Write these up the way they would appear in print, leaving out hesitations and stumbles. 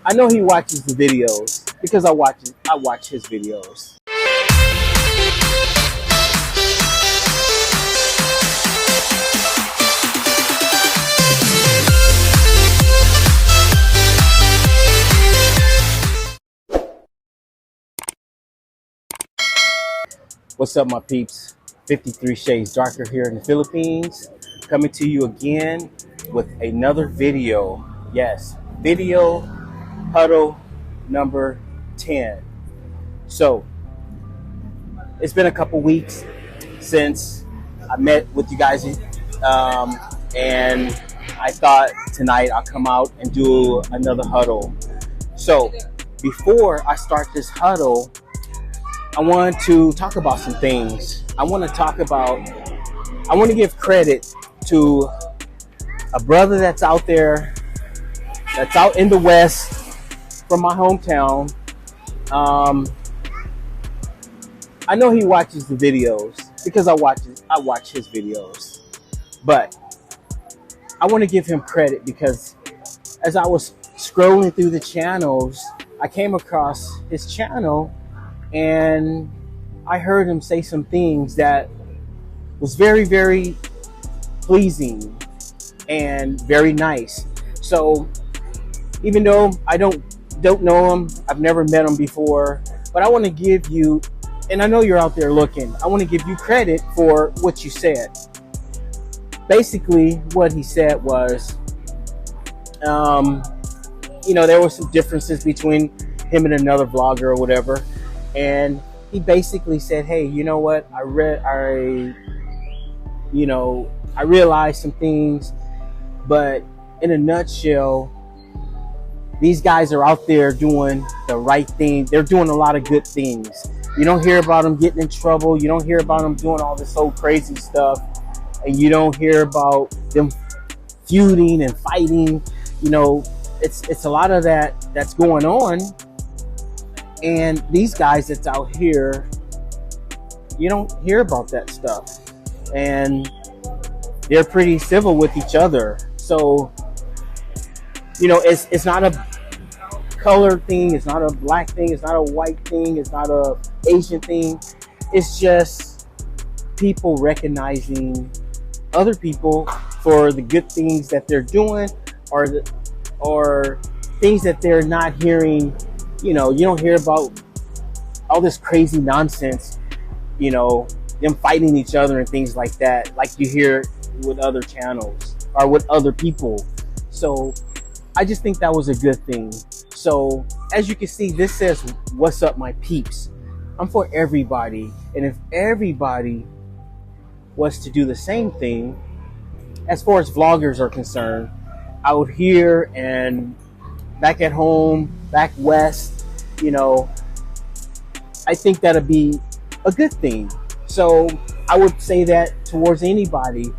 I know he watches the videos because I watch his videos. What's up, my peeps? 53 Shades Darker here in the Philippines, coming to you again with another video. Yes, video Huddle number 10. So it's been a couple weeks since I met with you guys, and I thought tonight I'll come out and do another huddle. So before I start this huddle, I want to talk about some things. I want to give credit to a brother that's out there, that's out in the West from my hometown. I know he watches the videos because I watch his videos, but I want to give him credit because as I was scrolling through the channels, I came across his channel and I heard him say some things that was very, very pleasing and very nice. So even though I don't know him, I've never met him before, but I want to give you, and I know you're out there looking, I want to give you credit for what you said. Basically, what he said was, there were some differences between him and another vlogger or whatever. And he basically said, hey, you know what? I realized some things, but in a nutshell, these guys are out there doing the right thing. They're doing a lot of good things. You don't hear about them getting in trouble. You don't hear about them doing all this old crazy stuff. And you don't hear about them feuding and fighting. It's a lot of that's going on. And these guys that's out here, you don't hear about that stuff. And they're pretty civil with each other. So, it's not a color thing. It's not a black thing. It's not a white thing. It's not a Asian thing. It's just people recognizing other people for the good things that they're doing or things that they're not hearing. You don't hear about all this crazy nonsense, them fighting each other and things like that, like you hear with other channels or with other people. So I just think that was a good thing. So as you can see, this says, what's up, my peeps? I'm for everybody. And if everybody was to do the same thing, as far as vloggers are concerned, out here and back at home, back west, I think that'd be a good thing. So I would say that towards anybody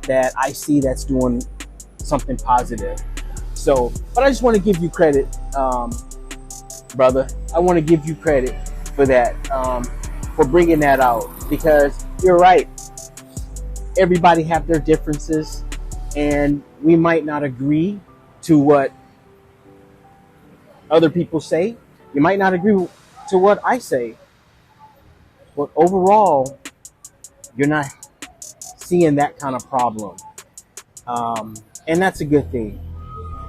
that I see that's doing something positive. So, but I just want to give you credit, brother. I want to give you credit for that, for bringing that out, because you're right. Everybody have their differences, and we might not agree to what other people say. You might not agree to what I say, but overall, you're not seeing that kind of problem, and that's a good thing.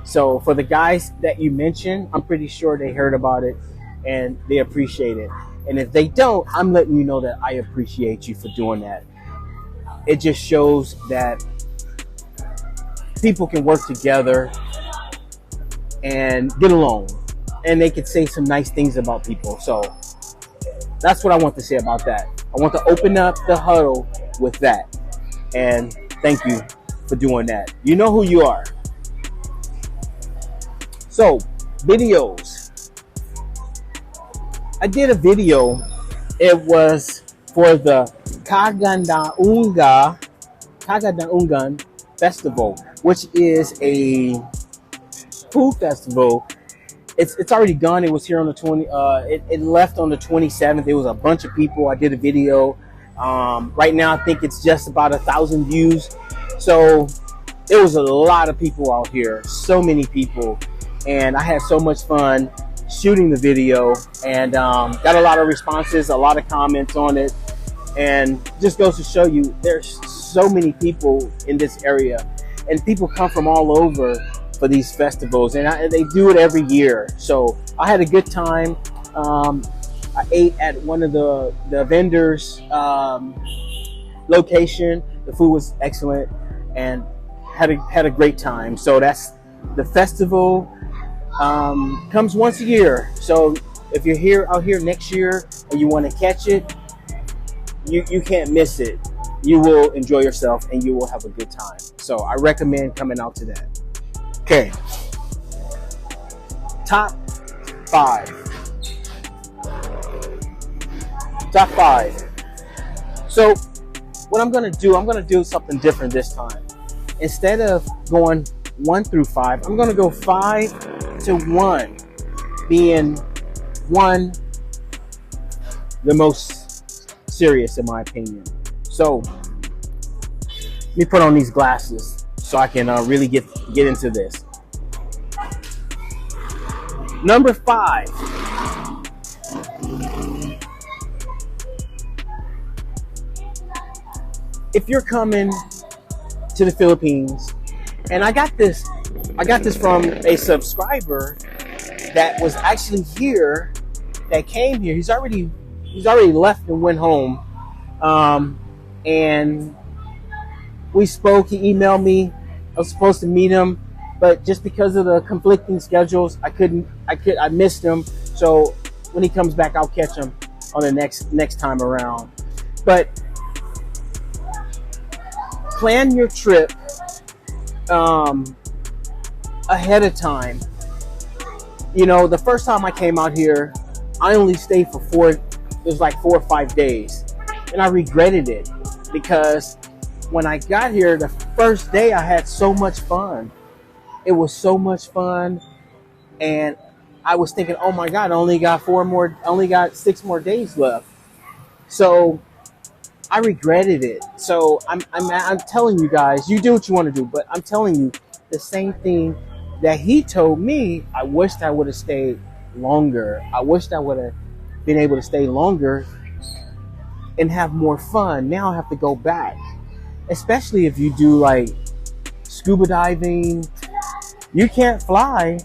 So for the guys that you mentioned, I'm pretty sure they heard about it and they appreciate it. And if they don't, I'm letting you know that I appreciate you for doing that. It just shows that people can work together and get along, and they could say some nice things about people. So that's what I want to say about that. I want to open up the huddle with that. And thank you for doing that. You know who you are. So, videos. I did a video. It was for the Kagayan Festival, which is a food festival. It's already gone. It was here on the 20. It left on the 27th. It was a bunch of people. I did a video. Right now, I think it's just about 1,000 views. So there was a lot of people out here. So many people. and I had so much fun shooting the video, and got a lot of responses, a lot of comments on it, and just goes to show you there's so many people in this area, and people come from all over for these festivals, and they do it every year. So I had a good time. I ate at one of the vendors' location. The food was excellent, and had a great time. So that's the festival. Comes once a year. So if you're out here next year and you want to catch it, you can't miss it. You will enjoy yourself and you will have a good time. So I recommend coming out to that. Okay. Top 5. Top 5. So what I'm going to do something different this time. Instead of going 1 through 5, I'm going to go 5 to 1, being 1 the most serious in my opinion. So let me put on these glasses so I can really get into this. Number 5. If you're coming to the Philippines, and I got this from a subscriber that was actually here, that came here. He's already left and went home, and we spoke. He emailed me. I was supposed to meet him, but just because of the conflicting schedules, I missed him. So when he comes back, I'll catch him on the next time around. But plan your trip ahead of time. You know, the first time I came out here, I only stayed for it was like 4 or 5 days, and I regretted it because when I got here the first day, I had so much fun. It was so much fun, and I was thinking, oh my God, I only got 6 more days left. So I regretted it. So I'm telling you guys, you do what you want to do, but I'm telling you the same thing that he told me. I wished I would have stayed longer. I wished I would have been able to stay longer and have more fun. Now I have to go back, especially if you do like scuba diving. You can't fly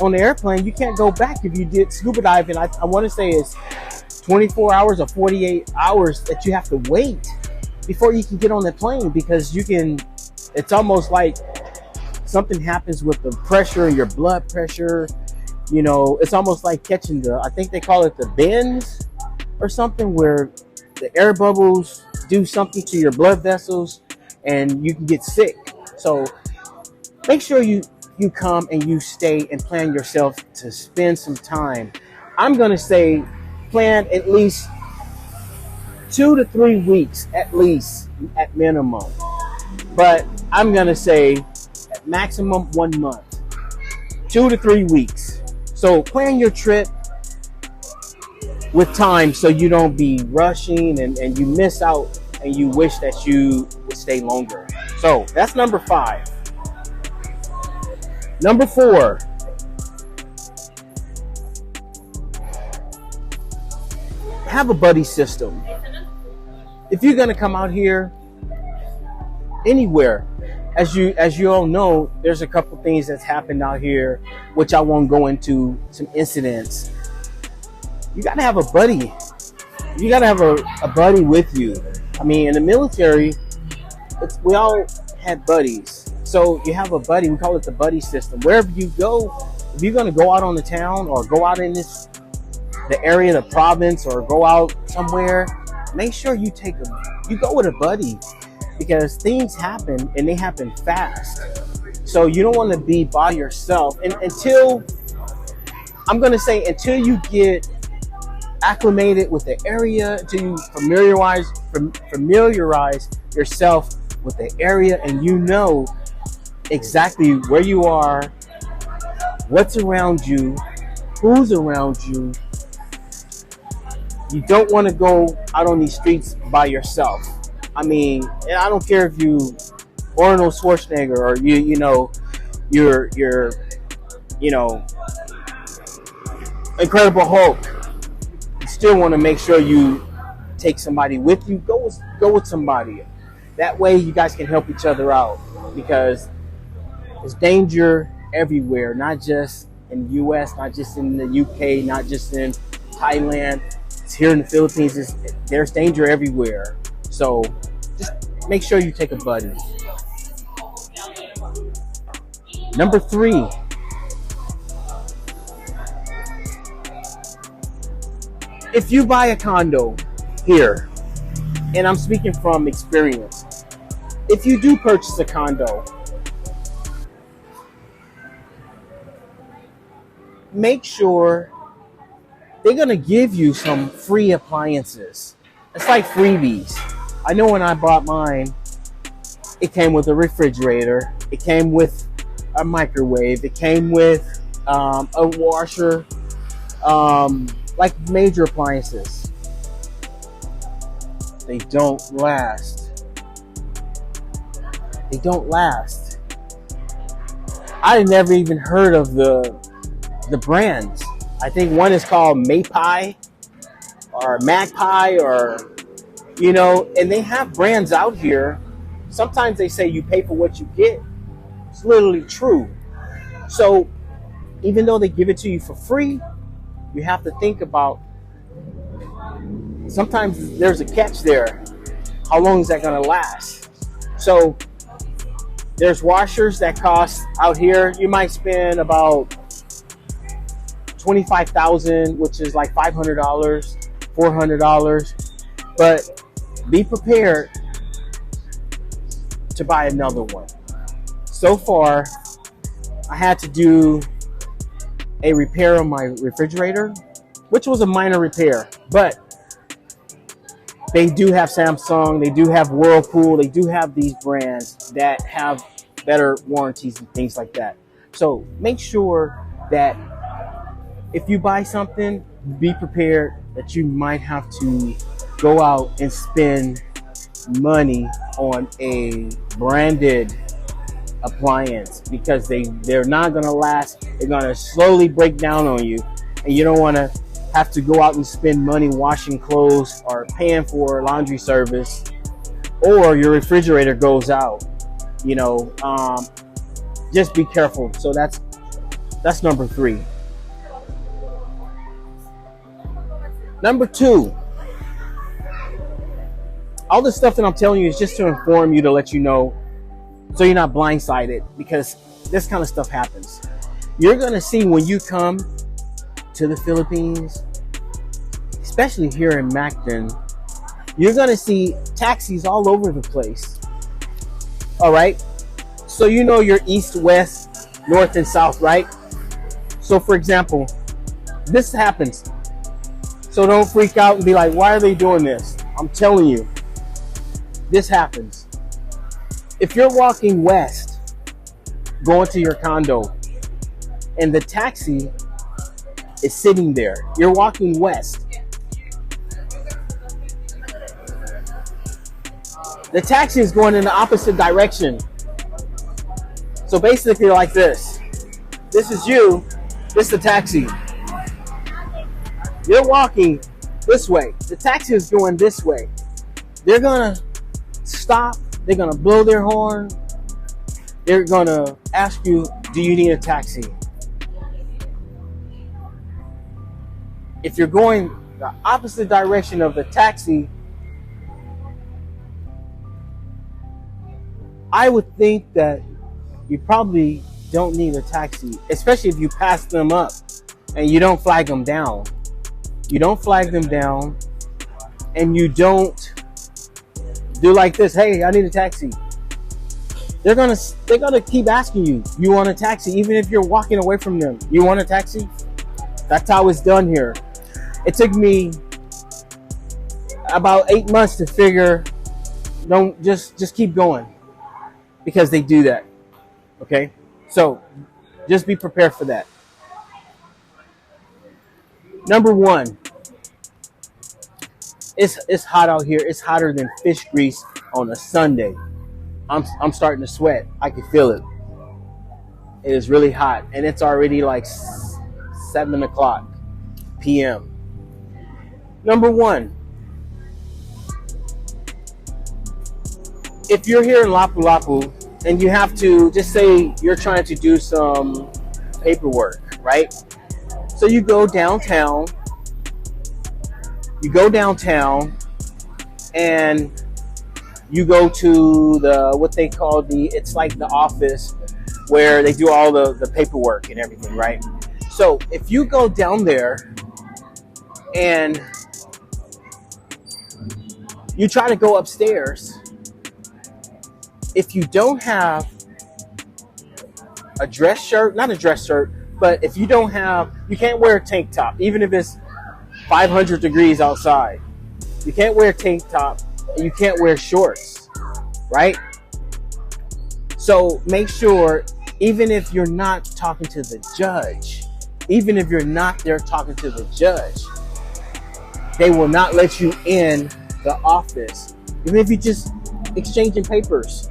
on the airplane. You can't go back if you did scuba diving. I want to say it's 24 hours or 48 hours that you have to wait before you can get on the plane, because it's almost like something happens with the pressure, your blood pressure. You know, it's almost like catching I think they call it the bends or something, where the air bubbles do something to your blood vessels and you can get sick. So make sure you come and you stay and plan yourself to spend some time. I'm going to say plan at least 2 to 3 weeks, at least, at minimum. But I'm going to say at maximum 1 month, 2 to 3 weeks. So plan your trip with time so you don't be rushing and you miss out and you wish that you would stay longer. So that's number 5. Number 4. Have a buddy system. If you're gonna come out here anywhere, as you all know, there's a couple things that's happened out here, which I won't go into, some incidents. You gotta have a buddy. You gotta have a buddy with you. I mean, in the military, we all had buddies. So you have a buddy. We call it the buddy system. Wherever you go, if you're gonna go out on the town or go out in the area, the province, or go out somewhere, make sure you go with a buddy, because things happen and they happen fast. So you don't want to be by yourself. And until you get acclimated with the area, until you familiarize yourself with the area, and you know exactly where you are, what's around you, who's around you. You don't want to go out on these streets by yourself. I mean, I don't care if you Arnold Schwarzenegger or you're you know, Incredible Hulk, you still want to make sure you take somebody with you. Go with somebody. That way you guys can help each other out, because there's danger everywhere, not just in the U.S., not just in the U.K., not just in Thailand. It's here in the Philippines. There's danger everywhere. So just make sure you take a buddy. Number 3. If you buy a condo here, and I'm speaking from experience, if you do purchase a condo, make sure they're going to give you some free appliances. It's like freebies. I know when I bought mine, it came with a refrigerator, it came with a microwave, it came with a washer, like major appliances. They don't last. They don't last. I had never even heard of the brands. I think one is called Maypie or Magpie, or, you know, and they have brands out here. Sometimes they say you pay for what you get. It's literally true. So even though they give it to you for free, you have to think about, sometimes there's a catch there. How long is that going to last? So there's washers that cost out here, you might spend about $25,000, which is like $500, $400. But be prepared to buy another one. So far, I had to do a repair on my refrigerator, which was a minor repair, but they do have Samsung, they do have Whirlpool, they do have these brands that have better warranties and things like that. So make sure that if you buy something, be prepared that you might have to go out and spend money on a branded appliance, because they're not going to last. They're going to slowly break down on you, and you don't want to have to go out and spend money washing clothes or paying for laundry service, or your refrigerator goes out. You know, just be careful. So that's number 3. Number 2, all the stuff that I'm telling you is just to inform you, to let you know, so you're not blindsided, because this kind of stuff happens. You're going to see when you come to the Philippines, especially here in Mactan, you're going to see taxis all over the place. All right. So you know your east, west, north, and south, right? So for example, this happens. So don't freak out and be like, why are they doing this? I'm telling you, this happens. If you're walking west, going to your condo, and the taxi is sitting there, you're walking west. The taxi is going in the opposite direction. So basically like this. This is you, this is the taxi. You're walking this way. The taxi is going this way. They're going to stop. They're going to blow their horn. They're going to ask you, do you need a taxi? If you're going the opposite direction of the taxi, I would think that you probably don't need a taxi, especially if you pass them up and you don't flag them down. You don't flag them down, and you don't do like this. Hey, I need a taxi. They're gonna keep asking you. You want a taxi, even if you're walking away from them. You want a taxi? That's how it's done here. It took me about 8 months to figure. Don't just keep going, because they do that. Okay, so just be prepared for that. Number 1, it's hot out here. It's hotter than fish grease on a Sunday. I'm starting to sweat. I can feel it. It is really hot, and it's already like 7 o'clock p.m. Number one, if you're here in Lapu-Lapu and you have to, just say you're trying to do some paperwork, right? So you go downtown, and you go to what they call it's like the office where they do all the paperwork and everything, right? So if you go down there and you try to go upstairs, if you don't have a dress shirt, not a dress shirt, but if you can't wear a tank top, even if it's 500 degrees outside. You can't wear a tank top, you can't wear shorts, right? So make sure, even if you're not talking to the judge, even if you're not there talking to the judge, they will not let you in the office. Even if you just exchanging papers,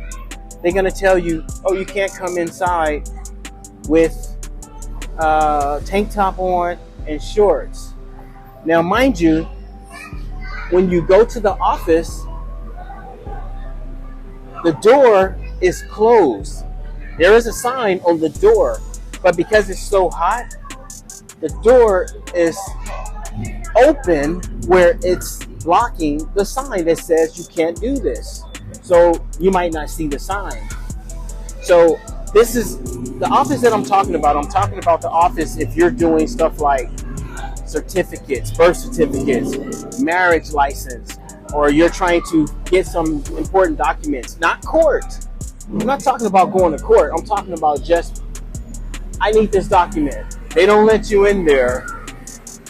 they're gonna tell you, oh, you can't come inside with tank top on and shorts. Now, mind you, when you go to the office, the door is closed. There is a sign on the door, but because it's so hot, the door is open where it's blocking the sign that says you can't do this. So you might not see the sign. So this is the office that I'm talking about. I'm talking about the office if you're doing stuff like certificates, birth certificates, marriage license, or you're trying to get some important documents. Not court. I'm not talking about going to court. I'm talking about just, I need this document. They don't let you in there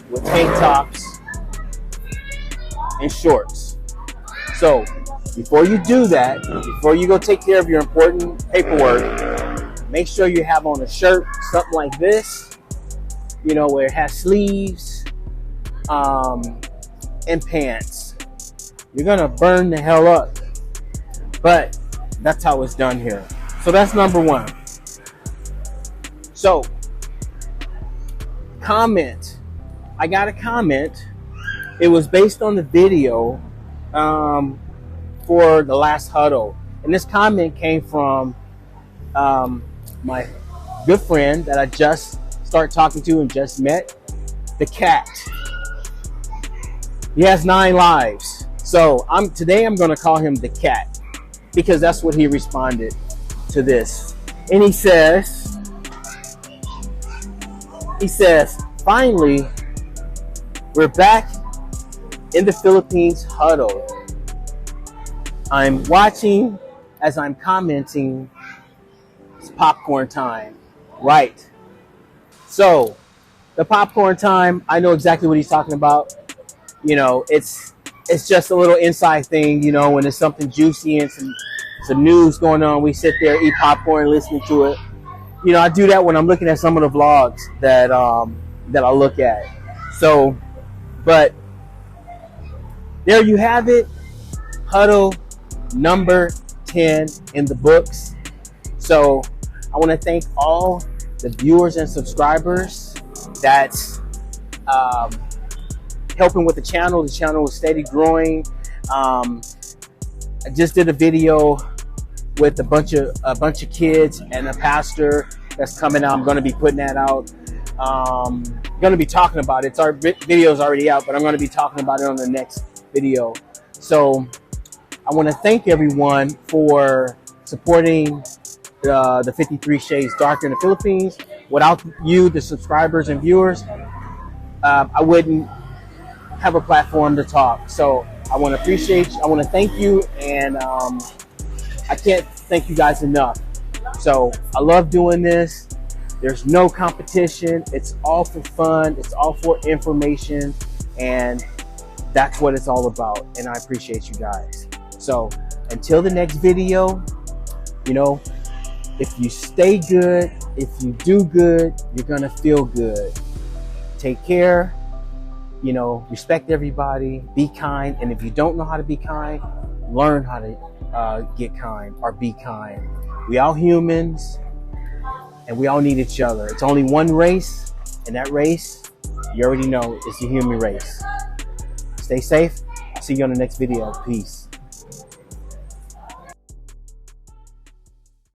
with tank tops and shorts. So before you do that, before you go take care of your important paperwork, make sure you have on a shirt, something like this, you know, where it has sleeves, and pants. You're gonna burn the hell up, but that's how it's done here. So that's number one. So comment. I got a comment. It was based on the video for the last huddle, and this comment came from my good friend that I just started talking to and just met, the cat. He has 9 lives. So today I'm going to call him the cat because that's what he responded to this. And he says, finally, we're back in the Philippines huddle. I'm watching as I'm commenting. It's popcorn time. Right. So the popcorn time, I know exactly what he's talking about. You know, it's just a little inside thing, you know, when there's something juicy and some news going on, we sit there, eat popcorn, listening to it. You know, I do that when I'm looking at some of the vlogs that I look at. So, but there you have it. Huddle number 10 in the books. So I want to thank all the viewers and subscribers that's helping with the channel. The channel is steady growing. I just did a video with a bunch of kids and a pastor that's coming out. I'm going to be putting that out. I'm going to be talking about it. Our video's already out, but I'm going to be talking about it on the next video. So I want to thank everyone for supporting the 53 Shades Darker in the Philippines. Without you, the subscribers and viewers, I wouldn't have a platform to talk. So I want to appreciate you. I want to thank you, and I can't thank you guys enough. So I love doing this. There's no competition. It's all for fun. It's all for information, and that's what it's all about. And I appreciate you guys. So until the next video, you know, if you stay good, if you do good, you're gonna feel good. Take care. You know, respect everybody, be kind, and if you don't know how to be kind, learn how to get kind or be kind. We all humans. and we all need each other. It's only one race, and that race, you already know, is the human race. Stay safe. See you on the next video. Peace.